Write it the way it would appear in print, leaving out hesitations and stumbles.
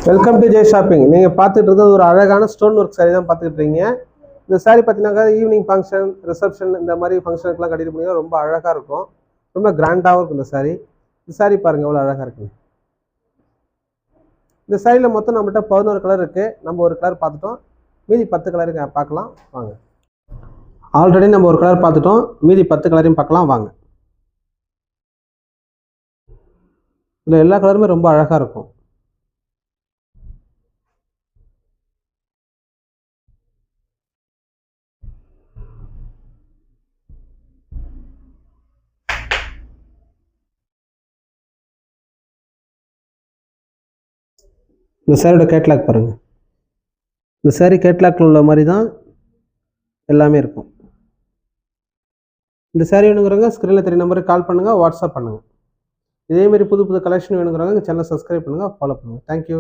Welcome to Jai shopping. நீங்கள் பார்த்துட்டு இருந்தது ஒரு அழகான ஸ்டோன் ஒர்க் சாரி தான் பார்த்துட்டு இருக்கீங்க. இந்த சாரி பார்த்தீங்கன்னாக்கா ஈவினிங் ஃபங்க்ஷன், ரிசப்ஷன் இந்த மாதிரி ஃபங்க்ஷனுக்குலாம் கட்டிட்டு போனீங்கன்னா ரொம்ப அழகாக இருக்கும். ரொம்ப கிராண்டாகவும் இருக்கும் இந்த சாரி. இந்த சாரி பாருங்கள் எவ்வளோ அழகாக இருக்குங்க. இந்த சாரியில் மொத்தம் நம்மகிட்ட 11 கலர் இருக்குது. நம்ம ஒரு கலர் பார்த்துட்டோம், மீதி 10 கலருக்கு பார்க்கலாம் வாங்க. ஆல்ரெடி நம்ம ஒரு கலர் பார்த்துட்டோம், மீதி 10 கலரையும் பார்க்கலாம் வாங்க. இதில் எல்லா கலருமே ரொம்ப அழகாக இருக்கும். இந்த சாரியோட கேட்லாக் பாருங்கள். இந்த சாரி கேட்லாக்ல உள்ள மாதிரி தான் எல்லாமே இருக்கும். இந்த சாரி வேணுங்கிறவங்க ஸ்க்ரீனில் 3 நம்பருக்கு கால் பண்ணுங்கள், வாட்ஸ்அப் பண்ணுங்கள். இதேமாரி புது புது கலெக்ஷன் வேணுங்கிறவங்க எங்கள் சேனலை சப்ஸ்கிரைப் பண்ணுங்கள், ஃபாலோ பண்ணுங்கள். தேங்க்யூ.